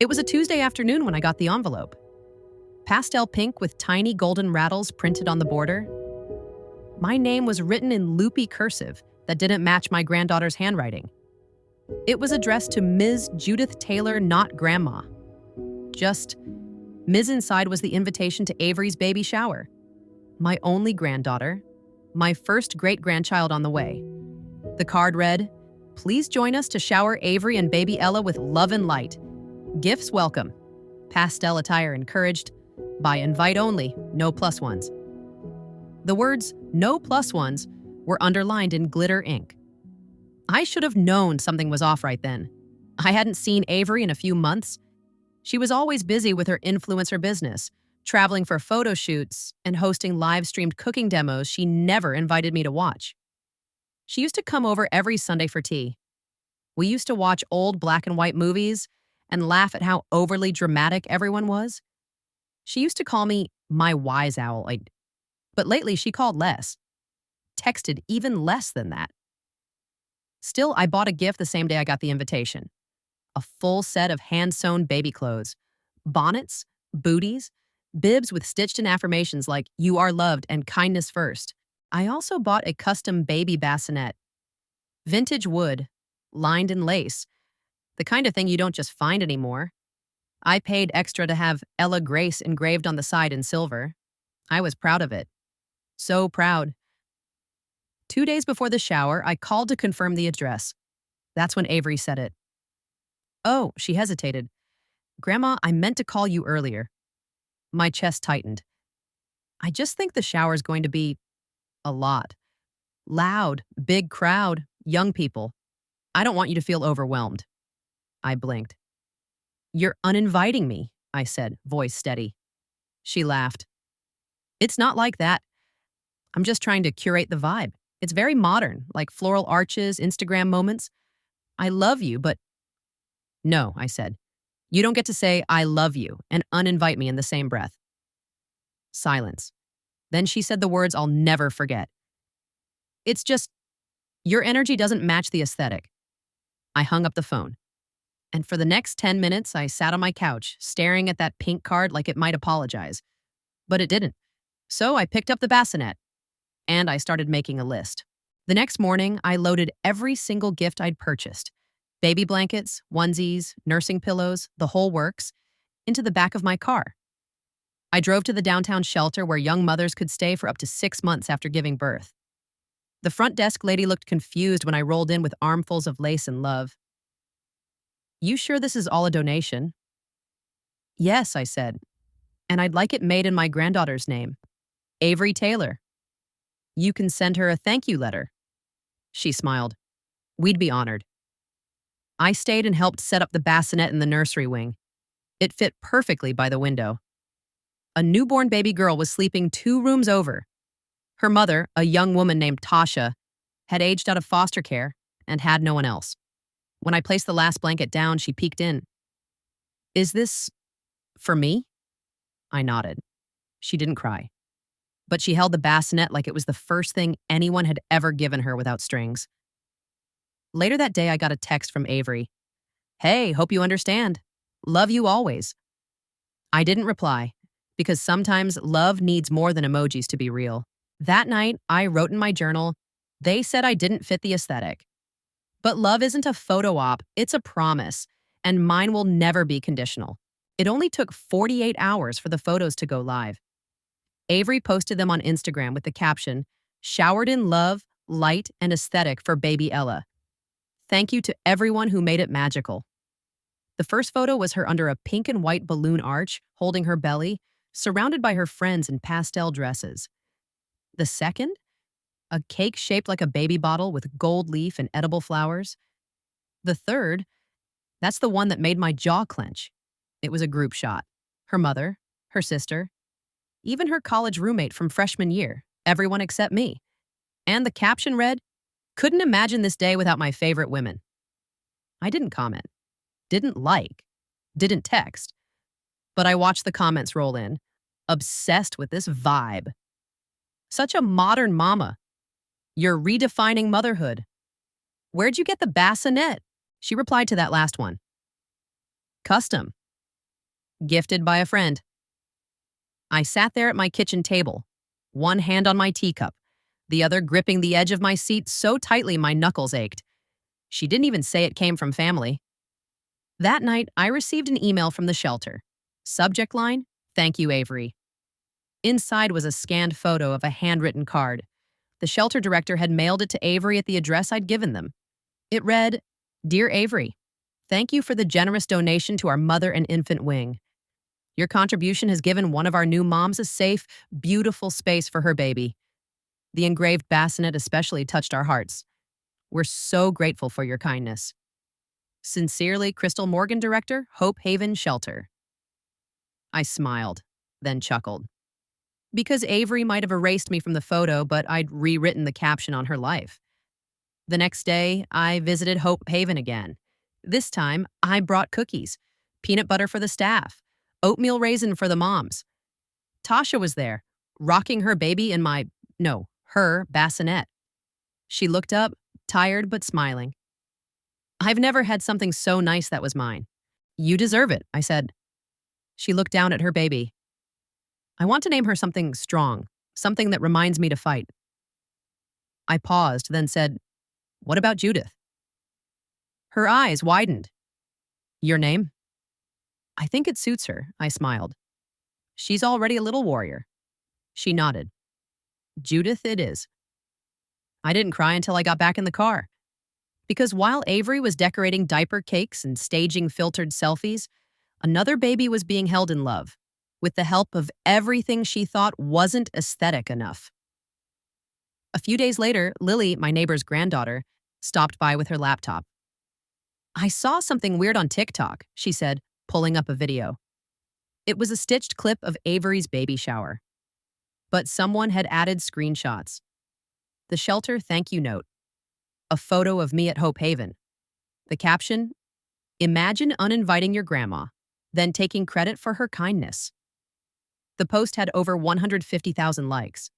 It was a Tuesday afternoon when I got the envelope. Pastel pink with tiny golden rattles printed on the border. My name was written in loopy cursive that didn't match my granddaughter's handwriting. It was addressed to Ms. Judith Taylor, not Grandma. Just, Ms. inside was the invitation to Avery's baby shower. My only granddaughter, my first great-grandchild on the way. The card read, "Please join us to shower Avery and baby Ella with love and light. Gifts welcome. Pastel attire encouraged. By invite only, no plus ones." The words, "no plus ones," were underlined in glitter ink. I should have known something was off right then. I hadn't seen Avery in a few months. She was always busy with her influencer business, traveling for photo shoots and hosting live-streamed cooking demos she never invited me to watch. She used to come over every Sunday for tea. We used to watch old black and white movies and laugh at how overly dramatic everyone was. She used to call me my wise owl, but lately she called less. Texted even less than that. Still, I bought a gift the same day I got the invitation. A full set of hand-sewn baby clothes, bonnets, booties, bibs with stitched-in affirmations like "you are loved" and "kindness first." I also bought a custom baby bassinet. Vintage wood, lined in lace, the kind of thing you don't just find anymore. I paid extra to have Ella Grace engraved on the side in silver. I was proud of it. So proud. 2 days before the shower, I called to confirm the address. That's when Avery said it. "Oh," she hesitated. "Grandma, I meant to call you earlier." My chest tightened. "I just think the shower's going to be a lot. Loud, big crowd, young people. I don't want you to feel overwhelmed." I blinked. "You're uninviting me," I said, voice steady. She laughed. "It's not like that. I'm just trying to curate the vibe. It's very modern, like floral arches, Instagram moments. I love you, but..." "No," I said. "You don't get to say I love you and uninvite me in the same breath." Silence. Then she said the words I'll never forget. "It's just, your energy doesn't match the aesthetic." I hung up the phone. And for the next 10 minutes, I sat on my couch, staring at that pink card like it might apologize. But it didn't. So I picked up the bassinet, and I started making a list. The next morning, I loaded every single gift I'd purchased, baby blankets, onesies, nursing pillows, the whole works, into the back of my car. I drove to the downtown shelter where young mothers could stay for up to 6 months after giving birth. The front desk lady looked confused when I rolled in with armfuls of lace and love. "You sure this is all a donation?" "Yes," I said, "and I'd like it made in my granddaughter's name, Avery Taylor. You can send her a thank you letter." She smiled. "We'd be honored." I stayed and helped set up the bassinet in the nursery wing. It fit perfectly by the window. A newborn baby girl was sleeping 2 rooms over. Her mother, a young woman named Tasha, had aged out of foster care and had no one else. When I placed the last blanket down, she peeked in. "Is this for me?" I nodded. She didn't cry, but she held the bassinet like it was the first thing anyone had ever given her without strings. Later that day, I got a text from Avery. "Hey, hope you understand. Love you always." I didn't reply, because sometimes love needs more than emojis to be real. That night, I wrote in my journal, "They said I didn't fit the aesthetic. But love isn't a photo op, it's a promise, and mine will never be conditional." It only took 48 hours for the photos to go live. Avery posted them on Instagram with the caption, "Showered in love, light, and aesthetic for baby Ella. Thank you to everyone who made it magical." The first photo was her under a pink and white balloon arch, holding her belly, surrounded by her friends in pastel dresses. The second? A cake shaped like a baby bottle with gold leaf and edible flowers. The third? That's the one that made my jaw clench. It was a group shot. Her mother, her sister, even her college roommate from freshman year, everyone except me. And the caption read, "Couldn't imagine this day without my favorite women." I didn't comment, didn't like, didn't text, but I watched the comments roll in, obsessed with this vibe. "Such a modern mama. You're redefining motherhood. Where'd you get the bassinet?" She replied to that last one. "Custom. Gifted by a friend. I sat there at my kitchen table, one hand on my teacup, the other gripping the edge of my seat so tightly my knuckles ached. She didn't even say it came from family. That night, I received an email from the shelter. Subject line, "Thank you, Avery." Inside was a scanned photo of a handwritten card. The shelter director had mailed it to Avery at the address I'd given them. It read, "Dear Avery, thank you for the generous donation to our mother and infant wing. Your contribution has given one of our new moms a safe, beautiful space for her baby. The engraved bassinet especially touched our hearts. We're so grateful for your kindness. Sincerely, Crystal Morgan, Director, Hope Haven Shelter." I smiled, then chuckled. Because Avery might have erased me from the photo, but I'd rewritten the caption on her life. The next day, I visited Hope Haven again. This time, I brought cookies, peanut butter for the staff, oatmeal raisin for the moms. Tasha was there, rocking her baby in her bassinet. She looked up, tired but smiling. "I've never had something so nice that was mine." "You deserve it," I said. She looked down at her baby. "I want to name her something strong, something that reminds me to fight." I paused, then said, "What about Judith?" Her eyes widened. "Your name?" "I think it suits her," I smiled. "She's already a little warrior." She nodded. "Judith it is." I didn't cry until I got back in the car. Because while Avery was decorating diaper cakes and staging filtered selfies, another baby was being held in love, with the help of everything she thought wasn't aesthetic enough. A few days later, Lily, my neighbor's granddaughter, stopped by with her laptop. "I saw something weird on TikTok," she said, pulling up a video. It was a stitched clip of Avery's baby shower. But someone had added screenshots. The shelter thank you note. A photo of me at Hope Haven. The caption, "Imagine uninviting your grandma, then taking credit for her kindness." The post had over 150,000 likes.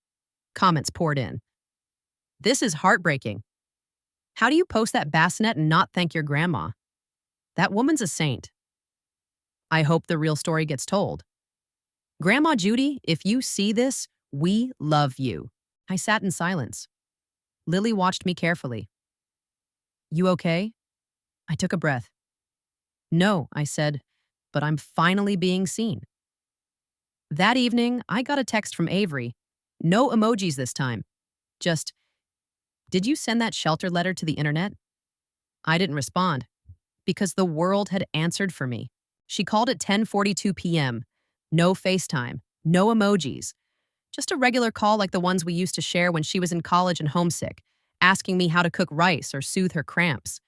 Comments poured in. "This is heartbreaking. How do you post that bassinet and not thank your grandma? That woman's a saint. I hope the real story gets told. Grandma Judy, if you see this, we love you." I sat in silence. Lily watched me carefully. "You okay?" I took a breath. "No," I said, "but I'm finally being seen." That evening, I got a text from Avery. No emojis this time. Just, "Did you send that shelter letter to the internet?" I didn't respond, because the world had answered for me. She called at 10:42 p.m. No FaceTime, no emojis. Just a regular call like the ones we used to share when she was in college and homesick, asking me how to cook rice or soothe her cramps.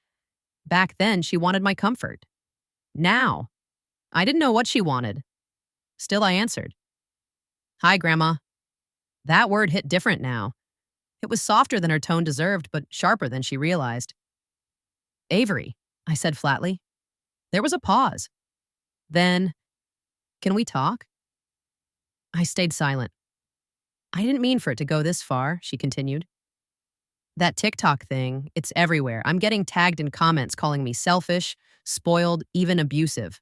Back then, she wanted my comfort. Now, I didn't know what she wanted. Still, I answered. "Hi, Grandma." That word hit different now. It was softer than her tone deserved, but sharper than she realized. "Avery," I said flatly. There was a pause. Then, "Can we talk?" I stayed silent. "I didn't mean for it to go this far," she continued. "That TikTok thing, it's everywhere. I'm getting tagged in comments calling me selfish, spoiled, even abusive."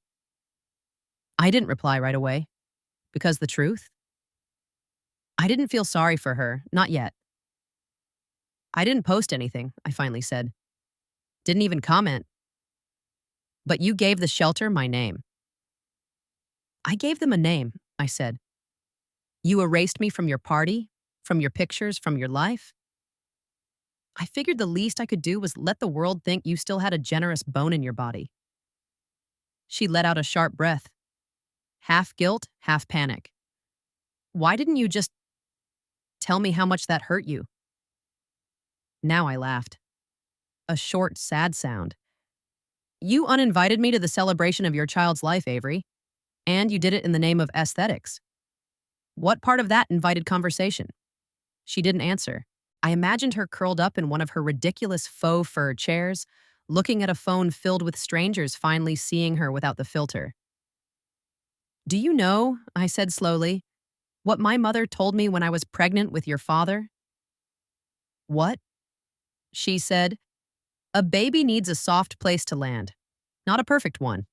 I didn't reply right away. Because the truth? I didn't feel sorry for her, not yet. "I didn't post anything," I finally said. "Didn't even comment. But you gave the shelter my name." "I gave them a name," I said. "You erased me from your party, from your pictures, from your life. I figured the least I could do was let the world think you still had a generous bone in your body." She let out a sharp breath. Half guilt, half panic. "Why didn't you just tell me how much that hurt you?" Now I laughed. A short, sad sound. "You uninvited me to the celebration of your child's life, Avery. And you did it in the name of aesthetics. What part of that invited conversation?" She didn't answer. I imagined her curled up in one of her ridiculous faux fur chairs, looking at a phone filled with strangers finally seeing her without the filter. "Do you know," I said slowly, "what my mother told me when I was pregnant with your father?" "What?" She said, "A baby needs a soft place to land. Not a perfect one.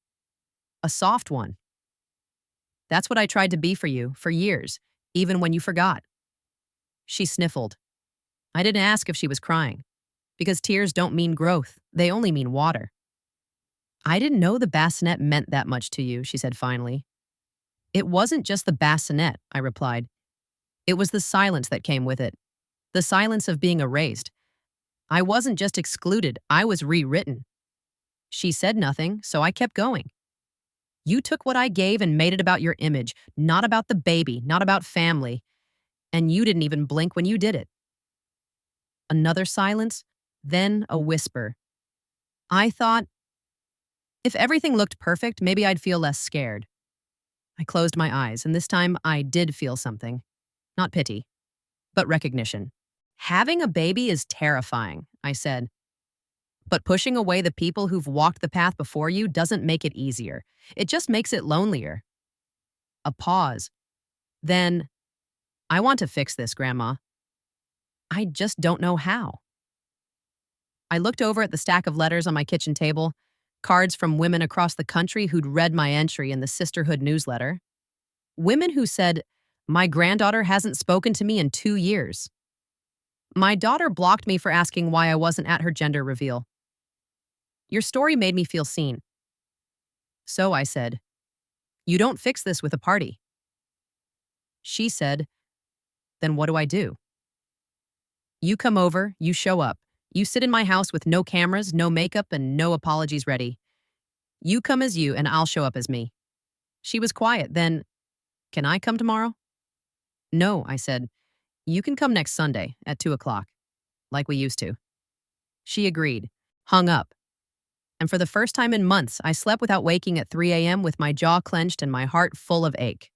A soft one." That's what I tried to be for you for years, even when you forgot. She sniffled. I didn't ask if she was crying, because tears don't mean growth, they only mean water. I didn't know the bassinet meant that much to you, she said finally. It wasn't just the bassinet, I replied. It was the silence that came with it, the silence of being erased. I wasn't just excluded, I was rewritten. She said nothing, so I kept going. You took what I gave and made it about your image, not about the baby, not about family. And you didn't even blink when you did it. Another silence, then a whisper. I thought, if everything looked perfect, maybe I'd feel less scared. I closed my eyes, and this time I did feel something. Not pity, but recognition. Having a baby is terrifying, I said. But pushing away the people who've walked the path before you doesn't make it easier. It just makes it lonelier. A pause. Then, I want to fix this, Grandma. I just don't know how. I looked over at the stack of letters on my kitchen table, cards from women across the country who'd read my entry in the Sisterhood newsletter. Women who said, my granddaughter hasn't spoken to me in 2 years. My daughter blocked me for asking why I wasn't at her gender reveal. Your story made me feel seen. So I said, you don't fix this with a party. She said, then what do I do? You come over, you show up. You sit in my house with no cameras, no makeup, and no apologies ready. You come as you, and I'll show up as me. She was quiet, then, can I come tomorrow? No, I said. You can come next Sunday at 2 o'clock, like we used to. She agreed, hung up. And for the first time in months, I slept without waking at 3 a.m. with my jaw clenched and my heart full of ache.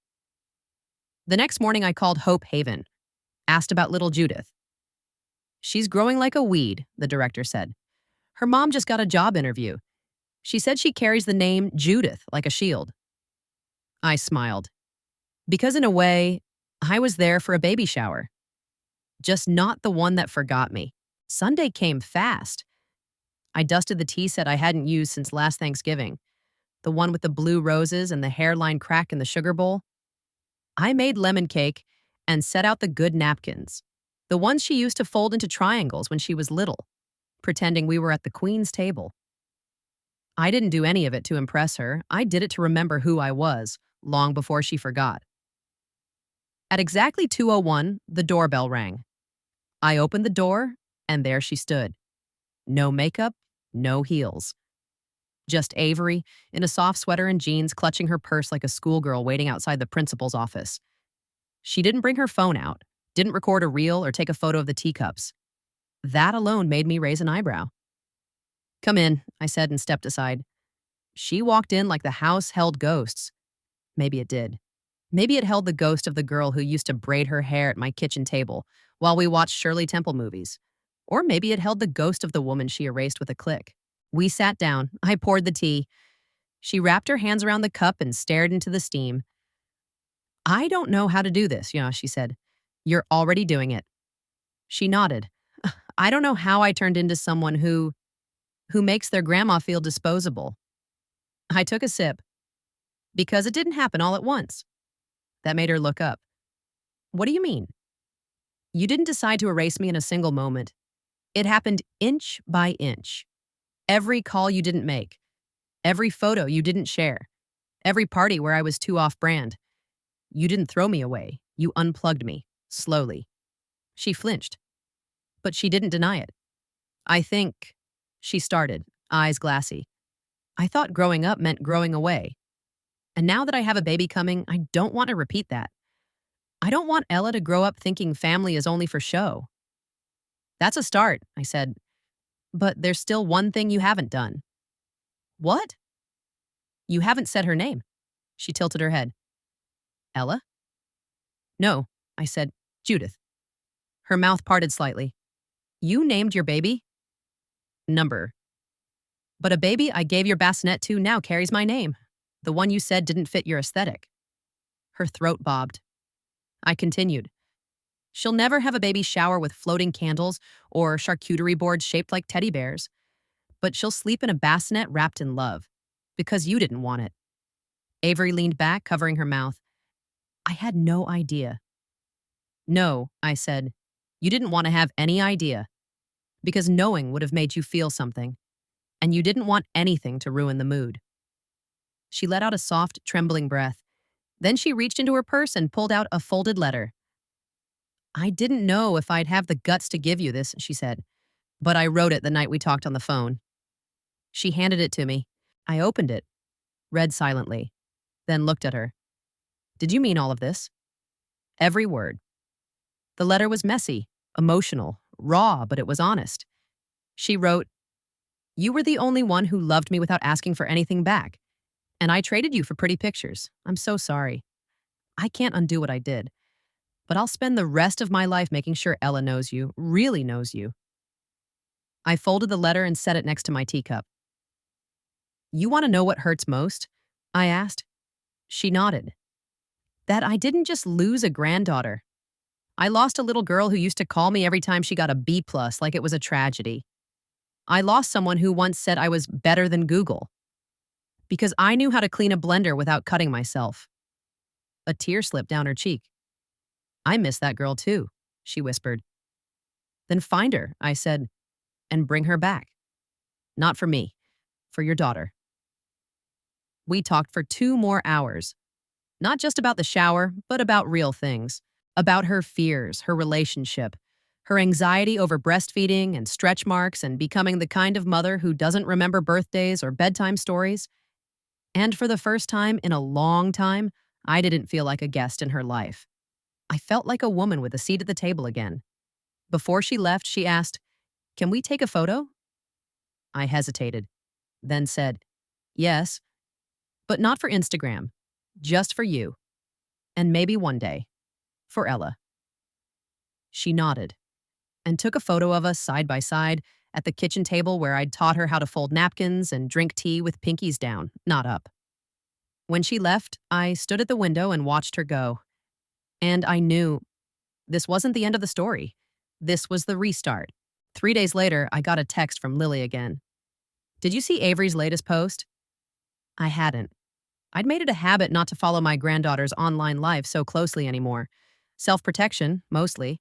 The next morning, I called Hope Haven, asked about little Judith. She's growing like a weed, the director said. Her mom just got a job interview. She said she carries the name Judith like a shield. I smiled. Because in a way, I was there for a baby shower. Just not the one that forgot me. Sunday came fast. I dusted the tea set I hadn't used since last Thanksgiving, the one with the blue roses and the hairline crack in the sugar bowl. I made lemon cake and set out the good napkins, the ones she used to fold into triangles when she was little, pretending we were at the Queen's table. I didn't do any of it to impress her. I did it to remember who I was, long before she forgot. At exactly 2:01, the doorbell rang. I opened the door, and there she stood. No makeup, no heels. Just Avery, in a soft sweater and jeans, clutching her purse like a schoolgirl waiting outside the principal's office. She didn't bring her phone out, didn't record a reel or take a photo of the teacups. That alone made me raise an eyebrow. Come in, I said and stepped aside. She walked in like the house held ghosts. Maybe it did. Maybe it held the ghost of the girl who used to braid her hair at my kitchen table while we watched Shirley Temple movies. Or maybe it held the ghost of the woman she erased with a click. We sat down. I poured the tea. She wrapped her hands around the cup and stared into the steam. I don't know how to do this, she said. You're already doing it. She nodded. I don't know how I turned into someone who makes their grandma feel disposable. I took a sip. Because it didn't happen all at once. That made her look up. What do you mean? You didn't decide to erase me in a single moment. It happened inch by inch. Every call you didn't make. Every photo you didn't share. Every party where I was too off-brand. You didn't throw me away. You unplugged me, slowly. She flinched. But she didn't deny it. I think, she started, eyes glassy. I thought growing up meant growing away. And now that I have a baby coming, I don't want to repeat that. I don't want Ella to grow up thinking family is only for show. That's a start, I said. But there's still one thing you haven't done. What? You haven't said her name. She tilted her head. Ella? No, I said, Judith. Her mouth parted slightly. You named your baby? Number. But a baby I gave your bassinet to now carries my name. The one you said didn't fit your aesthetic. Her throat bobbed. I continued. She'll never have a baby shower with floating candles or charcuterie boards shaped like teddy bears. But she'll sleep in a bassinet wrapped in love. Because you didn't want it. Avery leaned back, covering her mouth. I had no idea. No, I said. You didn't want to have any idea, because knowing would have made you feel something, and you didn't want anything to ruin the mood. She let out a soft, trembling breath. Then she reached into her purse and pulled out a folded letter. I didn't know if I'd have the guts to give you this, she said, but I wrote it the night we talked on the phone. She handed it to me. I opened it, read silently, then looked at her. Did you mean all of this? Every word. The letter was messy, emotional, raw, but it was honest. She wrote, "You were the only one who loved me without asking for anything back, and I traded you for pretty pictures. I'm so sorry. I can't undo what I did, but I'll spend the rest of my life making sure Ella knows you, really knows you." I folded the letter and set it next to my teacup. You want to know what hurts most? I asked. She nodded. That I didn't just lose a granddaughter. I lost a little girl who used to call me every time she got a B+ like it was a tragedy. I lost someone who once said I was better than Google because I knew how to clean a blender without cutting myself. A tear slipped down her cheek. I miss that girl too, she whispered. Then find her, I said, and bring her back. Not for me, for your daughter. We talked for 2 more hours, not just about the shower, but about real things, about her fears, her relationship, her anxiety over breastfeeding and stretch marks and becoming the kind of mother who doesn't remember birthdays or bedtime stories. And for the first time in a long time, I didn't feel like a guest in her life. I felt like a woman with a seat at the table again. Before she left, she asked, "Can we take a photo?" I hesitated, then said, "Yes, but not for Instagram, just for you, and maybe one day, for Ella." She nodded and took a photo of us side by side at the kitchen table where I'd taught her how to fold napkins and drink tea with pinkies down, not up. When she left, I stood at the window and watched her go. And I knew this wasn't the end of the story. This was the restart. 3 days later, I got a text from Lily again. "Did you see Avery's latest post?" I hadn't. I'd made it a habit not to follow my granddaughter's online life so closely anymore. Self-protection, mostly.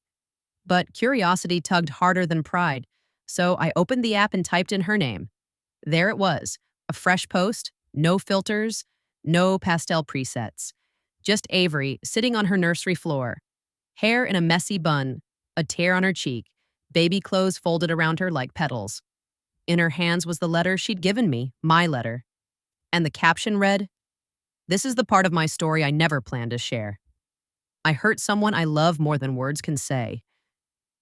But curiosity tugged harder than pride. So I opened the app and typed in her name. There it was, a fresh post, no filters, no pastel presets. Just Avery sitting on her nursery floor, hair in a messy bun, a tear on her cheek, baby clothes folded around her like petals. In her hands was the letter she'd given me, my letter. And the caption read, "This is the part of my story I never planned to share. I hurt someone I love more than words can say.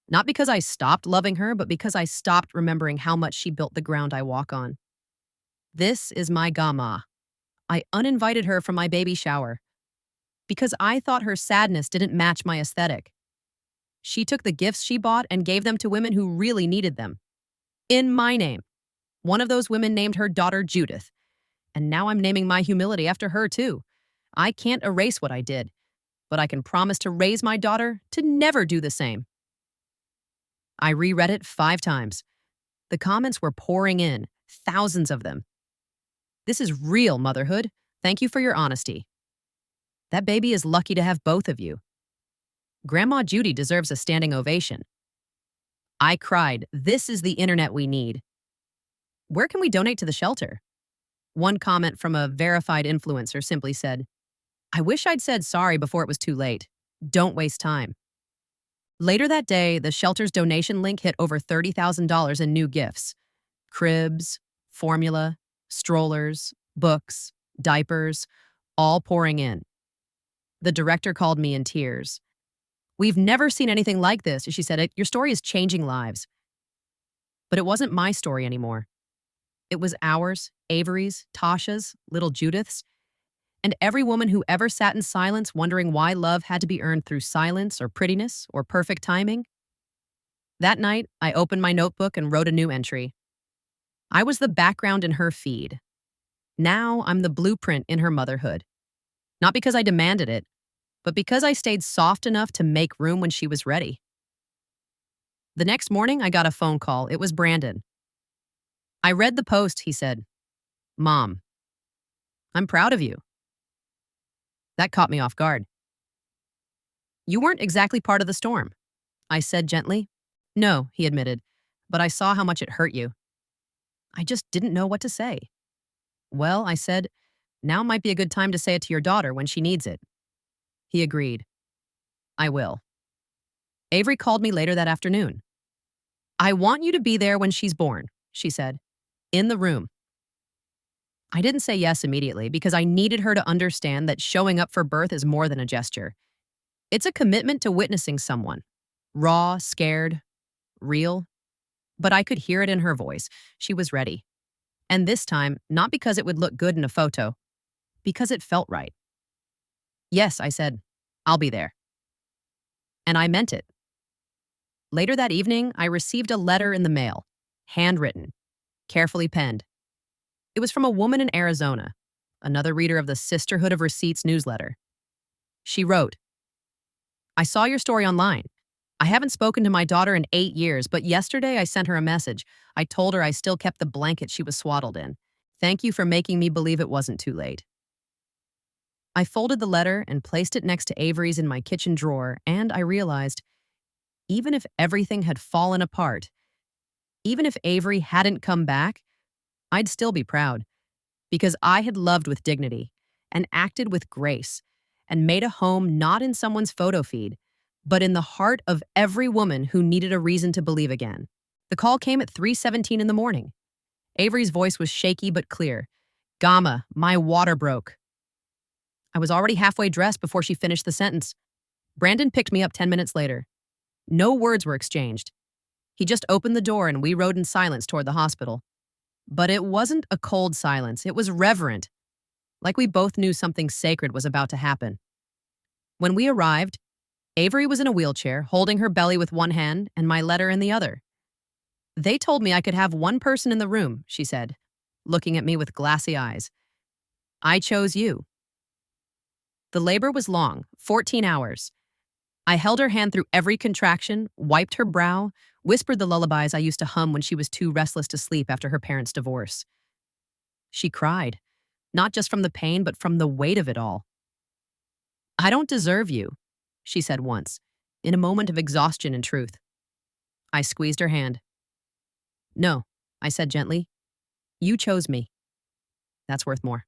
Not because I stopped loving her, but because I stopped remembering how much she built the ground I walk on. This is my Gama. I uninvited her from my baby shower because I thought her sadness didn't match my aesthetic. She took the gifts she bought and gave them to women who really needed them. In my name. One of those women named her daughter Judith. And now I'm naming my humility after her too. I can't erase what I did, but I can promise to raise my daughter to never do the same." I reread it 5 times. The comments were pouring in, thousands of them. "This is real motherhood. Thank you for your honesty. That baby is lucky to have both of you. Grandma Judy deserves a standing ovation." I cried, "This is the internet we need. Where can we donate to the shelter?" One comment from a verified influencer simply said, "I wish I'd said sorry before it was too late. Don't waste time." Later that day, the shelter's donation link hit over $30,000 in new gifts. Cribs, formula, strollers, books, diapers, all pouring in. The director called me in tears. "We've never seen anything like this," she said. "Your story is changing lives." But it wasn't my story anymore. It was ours, Avery's, Tasha's, little Judith's, and every woman who ever sat in silence wondering why love had to be earned through silence or prettiness or perfect timing. That night, I opened my notebook and wrote a new entry. I was the background in her feed. Now I'm the blueprint in her motherhood. Not because I demanded it, but because I stayed soft enough to make room when she was ready. The next morning, I got a phone call. It was Brandon. "I read the post," he said. "Mom, I'm proud of you." That caught me off guard. You weren't exactly part of the storm, I said gently. No, he admitted, but I saw how much it hurt you. I just didn't know what to say. Well, I said, now might be a good time to say it to your daughter when she needs it. He agreed. I will. Avery called me later that afternoon. I want you to be there when she's born, she said. In the room. I didn't say yes immediately because I needed her to understand that showing up for birth is more than a gesture. It's a commitment to witnessing someone. Raw, scared, real. But I could hear it in her voice. She was ready. And this time, not because it would look good in a photo, because it felt right. Yes, I said, I'll be there. And I meant it. Later that evening, I received a letter in the mail, handwritten, carefully penned. It was from a woman in Arizona, another reader of the Sisterhood of Receipts newsletter. She wrote, I saw your story online. I haven't spoken to my daughter in 8 years, but yesterday I sent her a message. I told her I still kept the blanket she was swaddled in. Thank you for making me believe it wasn't too late. I folded the letter and placed it next to Avery's in my kitchen drawer, and I realized, even if everything had fallen apart, even if Avery hadn't come back, I'd still be proud, because I had loved with dignity and acted with grace and made a home not in someone's photo feed, but in the heart of every woman who needed a reason to believe again. The call came at 3:17 in the morning. Avery's voice was shaky but clear. Gamma, my water broke. I was already halfway dressed before she finished the sentence. Brandon picked me up 10 minutes later. No words were exchanged. He just opened the door and we rode in silence toward the hospital. But it wasn't a cold silence. It was reverent, like we both knew something sacred was about to happen. When we arrived, Avery was in a wheelchair, holding her belly with one hand and my letter in the other. They told me I could have one person in the room, she said, looking at me with glassy eyes. I chose you. The labor was long, 14 hours. I held her hand through every contraction, wiped her brow, whispered the lullabies I used to hum when she was too restless to sleep after her parents' divorce. She cried, not just from the pain, but from the weight of it all. I don't deserve you, she said once, in a moment of exhaustion and truth. I squeezed her hand. No, I said gently. You chose me. That's worth more.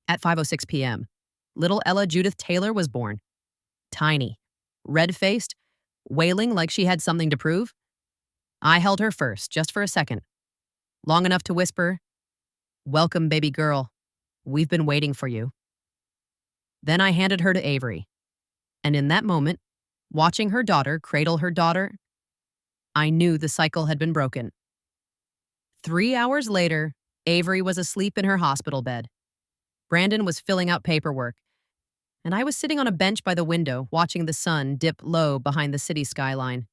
At 5:06 p.m., little Ella Judith Taylor was born. Tiny, red-faced, wailing like she had something to prove. I held her first, just for a second, long enough to whisper, Welcome, baby girl. We've been waiting for you. Then I handed her to Avery. And in that moment, watching her daughter cradle her daughter, I knew the cycle had been broken. 3 hours later, Avery was asleep in her hospital bed. Brandon was filling out paperwork, and I was sitting on a bench by the window watching the sun dip low behind the city skyline.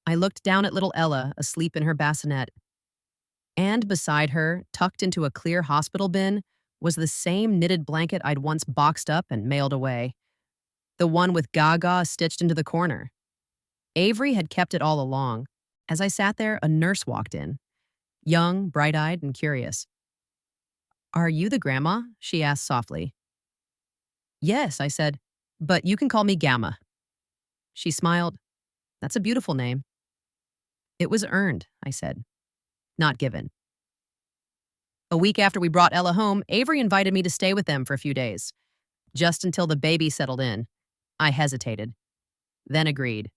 I looked down at little Ella asleep in her bassinet. And beside her, tucked into a clear hospital bin, was the same knitted blanket I'd once boxed up and mailed away. The one with Gaga stitched into the corner. Avery had kept it all along. As I sat there, a nurse walked in, young, bright-eyed, and curious. Are you the grandma? She asked softly. Yes, I said, but you can call me Gamma. She smiled. That's a beautiful name. It was earned, I said, not given. A week after we brought Ella home, Avery invited me to stay with them for a few days. Just until the baby settled in. I hesitated, then agreed.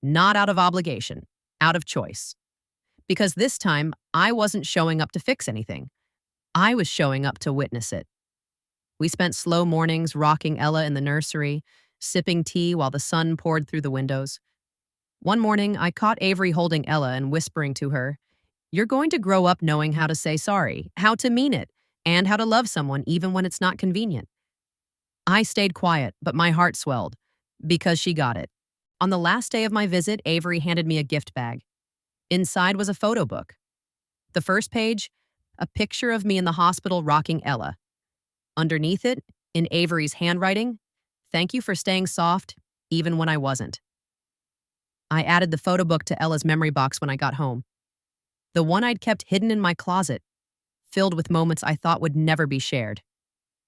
Not out of obligation, out of choice. Because this time, I wasn't showing up to fix anything. I was showing up to witness it. We spent slow mornings rocking Ella in the nursery, sipping tea while the sun poured through the windows. One morning, I caught Avery holding Ella and whispering to her, You're going to grow up knowing how to say sorry, how to mean it, and how to love someone even when it's not convenient. I stayed quiet, but my heart swelled, because she got it. On the last day of my visit, Avery handed me a gift bag. Inside was a photo book. The first page, a picture of me in the hospital rocking Ella. Underneath it, in Avery's handwriting, thank you for staying soft, even when I wasn't. I added the photo book to Ella's memory box when I got home. The one I'd kept hidden in my closet, filled with moments I thought would never be shared.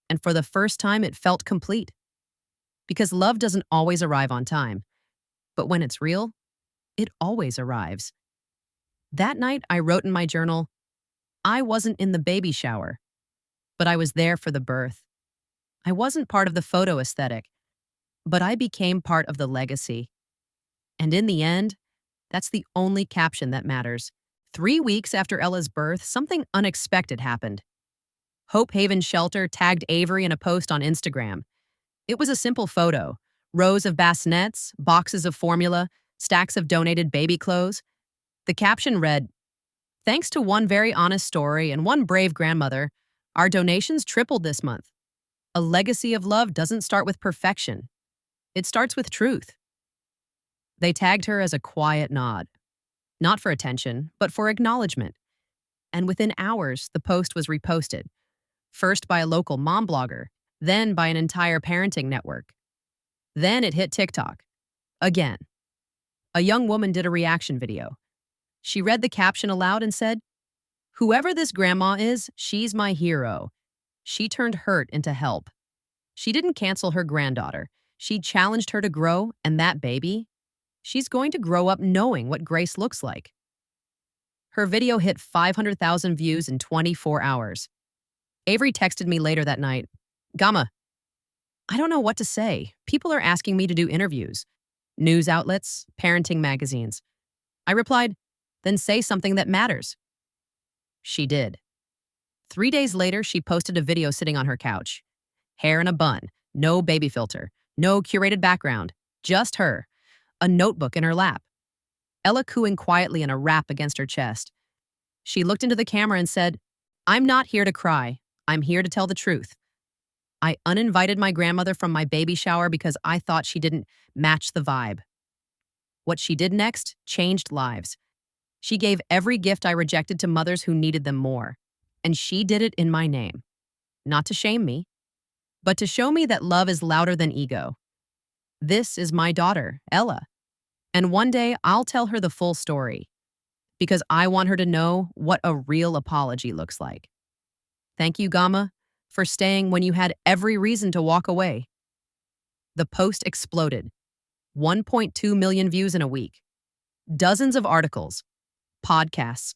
And for the first time, it felt complete. Because love doesn't always arrive on time. But when it's real, it always arrives. That night, I wrote in my journal, I wasn't in the baby shower, but I was there for the birth. I wasn't part of the photo aesthetic, but I became part of the legacy. And in the end, that's the only caption that matters. 3 weeks after Ella's birth, something unexpected happened. Hope Haven Shelter tagged Avery in a post on Instagram. It was a simple photo: rows of bassinets, boxes of formula, stacks of donated baby clothes. The caption read, "Thanks to one very honest story and one brave grandmother, our donations tripled this month. A legacy of love doesn't start with perfection. It starts with truth." They tagged her as a quiet nod, not for attention, but for acknowledgement. And within hours, the post was reposted, first by a local mom blogger, then by an entire parenting network. Then it hit TikTok. Again. A young woman did a reaction video. She read the caption aloud and said, "Whoever this grandma is, she's my hero. She turned hurt into help. She didn't cancel her granddaughter. She challenged her to grow, and that baby, she's going to grow up knowing what grace looks like." Her video hit 500,000 views in 24 hours. Avery texted me later that night, "Gamma, I don't know what to say. People are asking me to do interviews. News outlets, parenting magazines." I replied, "Then say something that matters." She did. 3 days later, she posted a video sitting on her couch. Hair in a bun, no baby filter, no curated background, just her, a notebook in her lap. Ella cooing quietly in a wrap against her chest. She looked into the camera and said, "I'm not here to cry. I'm here to tell the truth. I uninvited my grandmother from my baby shower because I thought she didn't match the vibe." What she did next changed lives. She gave every gift I rejected to mothers who needed them more. And she did it in my name. Not to shame me, but to show me that love is louder than ego. This is my daughter, Ella. And one day I'll tell her the full story, because I want her to know what a real apology looks like. Thank you, Gamma, for staying when you had every reason to walk away. The post exploded. 1.2 million views in a week. Dozens of articles, podcasts,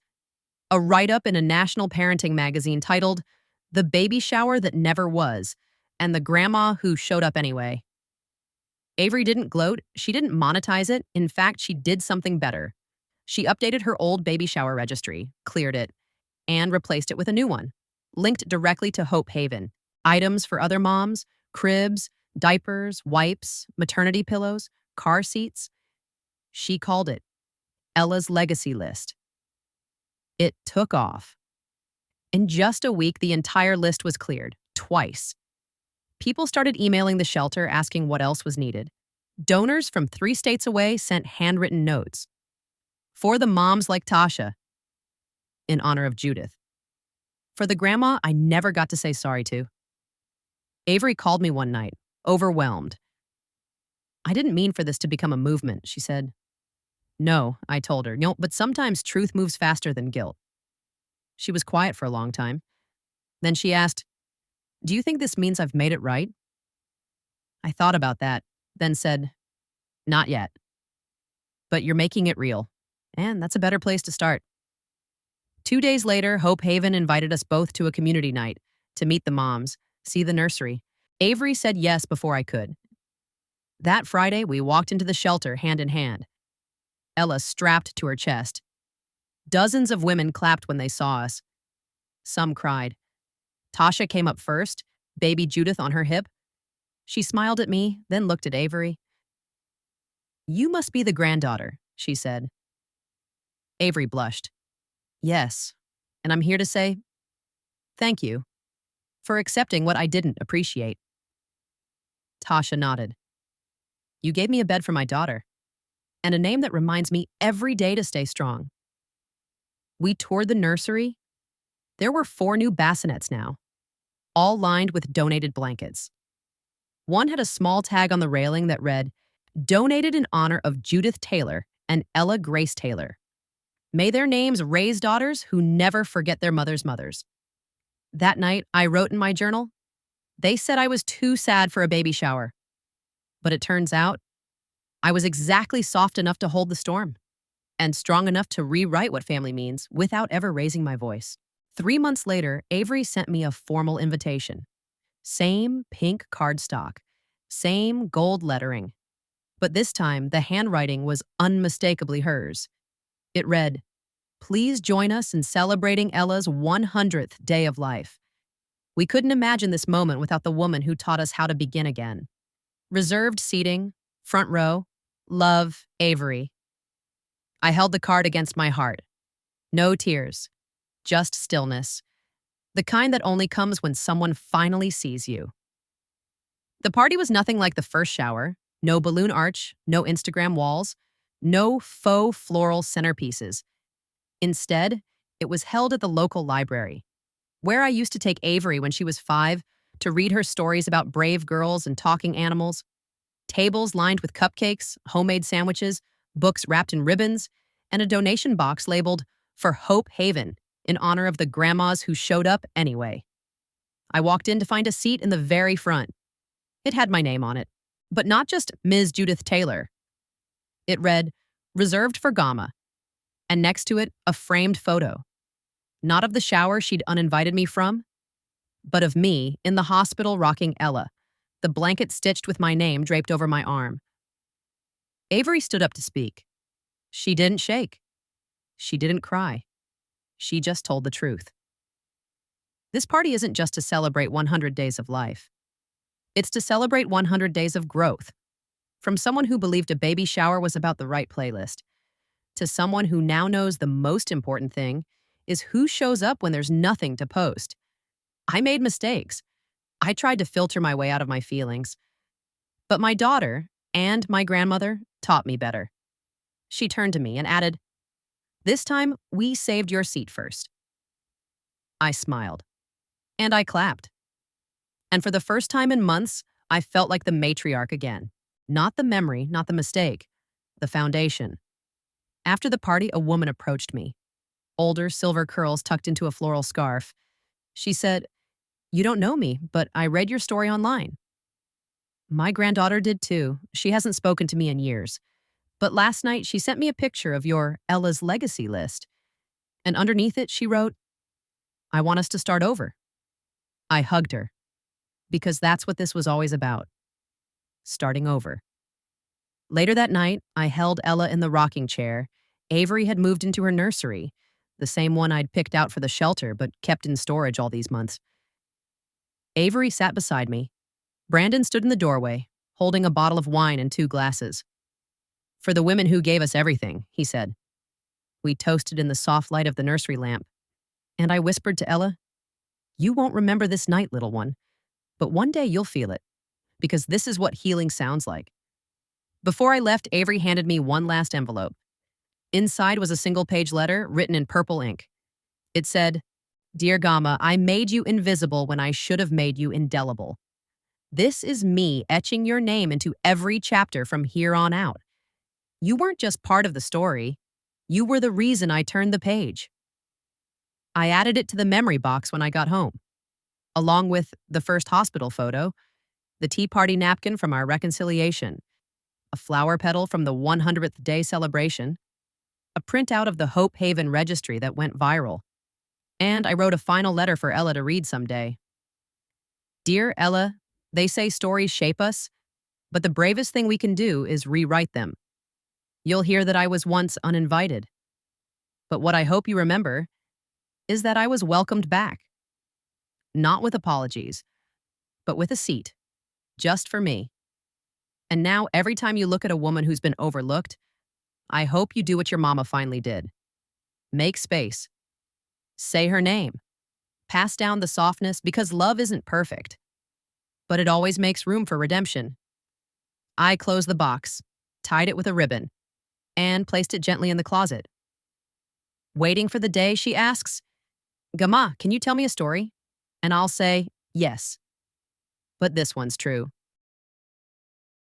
a write-up in a national parenting magazine titled "The Baby Shower That Never Was," and "The Grandma Who Showed Up Anyway." Avery didn't gloat. She didn't monetize it. In fact, she did something better. She updated her old baby shower registry, cleared it, and replaced it with a new one, linked directly to Hope Haven. Items for other moms, cribs, diapers, wipes, maternity pillows, car seats. She called it Ella's Legacy List. It took off. In just a week, the entire list was cleared, twice. People started emailing the shelter asking what else was needed. Donors from 3 states away sent handwritten notes. For the moms like Tasha, in honor of Judith. For the grandma I never got to say sorry to. Avery called me one night, overwhelmed. "I didn't mean for this to become a movement," she said. "No," I told her, "no, but sometimes truth moves faster than guilt." She was quiet for a long time. Then she asked, "Do you think this means I've made it right?" I thought about that, then said, "Not yet. But you're making it real, and that's a better place to start." 2 days later, Hope Haven invited us both to a community night to meet the moms, see the nursery. Avery said yes before I could. That Friday, we walked into the shelter hand in hand. Ella strapped to her chest. Dozens of women clapped when they saw us. Some cried. Tasha came up first, baby Judith on her hip. She smiled at me, then looked at Avery. "You must be the granddaughter," she said. Avery blushed. "Yes, and I'm here to say thank you for accepting what I didn't appreciate." Tasha nodded. "You gave me a bed for my daughter, and a name that reminds me every day to stay strong." We toured the nursery. There were 4 new bassinets now, all lined with donated blankets. One had a small tag on the railing that read, "Donated in honor of Judith Taylor and Ella Grace Taylor. May their names raise daughters who never forget their mothers' mothers." That night, I wrote in my journal, "They said I was too sad for a baby shower. But it turns out I was exactly soft enough to hold the storm and strong enough to rewrite what family means without ever raising my voice. 3 months later, Avery sent me a formal invitation. Same pink cardstock, same gold lettering. But this time, the handwriting was unmistakably hers. It read, "Please join us in celebrating Ella's 100th day of life. We couldn't imagine this moment without the woman who taught us how to begin again. Reserved seating, front row, love, Avery." I held the card against my heart. No tears, just stillness. The kind that only comes when someone finally sees you. The party was nothing like the first shower. No balloon arch, no Instagram walls, no faux floral centerpieces. Instead, it was held at the local library, where I used to take Avery when she was 5 to read her stories about brave girls and talking animals. Tables lined with cupcakes, homemade sandwiches, books wrapped in ribbons, and a donation box labeled "For Hope Haven" in honor of the grandmas who showed up anyway. I walked in to find a seat in the very front. It had my name on it, but not just Ms. Judith Taylor. It read, "Reserved for Gamma," and next to it, a framed photo. Not of the shower she'd uninvited me from, but of me in the hospital rocking Ella, the blanket stitched with my name draped over my arm. Avery stood up to speak. She didn't shake. She didn't cry. She just told the truth. This party isn't just to celebrate 100 days of life. It's to celebrate 100 days of growth. From someone who believed a baby shower was about the right playlist, to someone who now knows the most important thing is who shows up when there's nothing to post. I made mistakes. I tried to filter my way out of my feelings. But my daughter and my grandmother taught me better. She turned to me and added, "This time, we saved your seat first." I smiled. And I clapped. And for the first time in months, I felt like the matriarch again. Not the memory, not the mistake, the foundation. After the party, a woman approached me. Older, silver curls tucked into a floral scarf. She said, "You don't know me, but I read your story online." My granddaughter did too. She hasn't spoken to me in years. But last night, she sent me a picture of your Ella's legacy list. And underneath it, she wrote, "I want us to start over." I hugged her, because that's what this was always about. Starting over. Later that night, I held Ella in the rocking chair. Avery had moved into her nursery, the same one I'd picked out for the shelter but kept in storage all these months. Avery sat beside me. Brandon stood in the doorway, holding a bottle of wine and 2 glasses. "For the women who gave us everything," he said. We toasted in the soft light of the nursery lamp. And I whispered to Ella, "You won't remember this night, little one, but one day you'll feel it, because this is what healing sounds like." Before I left, Avery handed me one last envelope. Inside was a single-page letter written in purple ink. It said, "Dear Gamma, I made you invisible when I should have made you indelible. This is me etching your name into every chapter from here on out. You weren't just part of the story. You were the reason I turned the page." I added it to the memory box when I got home, along with the first hospital photo, the tea party napkin from our reconciliation, a flower petal from the 100th day celebration, a printout of the Hope Haven registry that went viral, and I wrote a final letter for Ella to read someday. "Dear Ella, they say stories shape us, but the bravest thing we can do is rewrite them. You'll hear that I was once uninvited. But what I hope you remember is that I was welcomed back. Not with apologies, but with a seat, just for me. And now every time you look at a woman who's been overlooked, I hope you do what your mama finally did. Make space. Say her name. Pass down the softness, because love isn't perfect, but it always makes room for redemption." I closed the box, tied it with a ribbon, and placed it gently in the closet. Waiting for the day, she asks, "Gamma, can you tell me a story?" And I'll say, "Yes. But this one's true."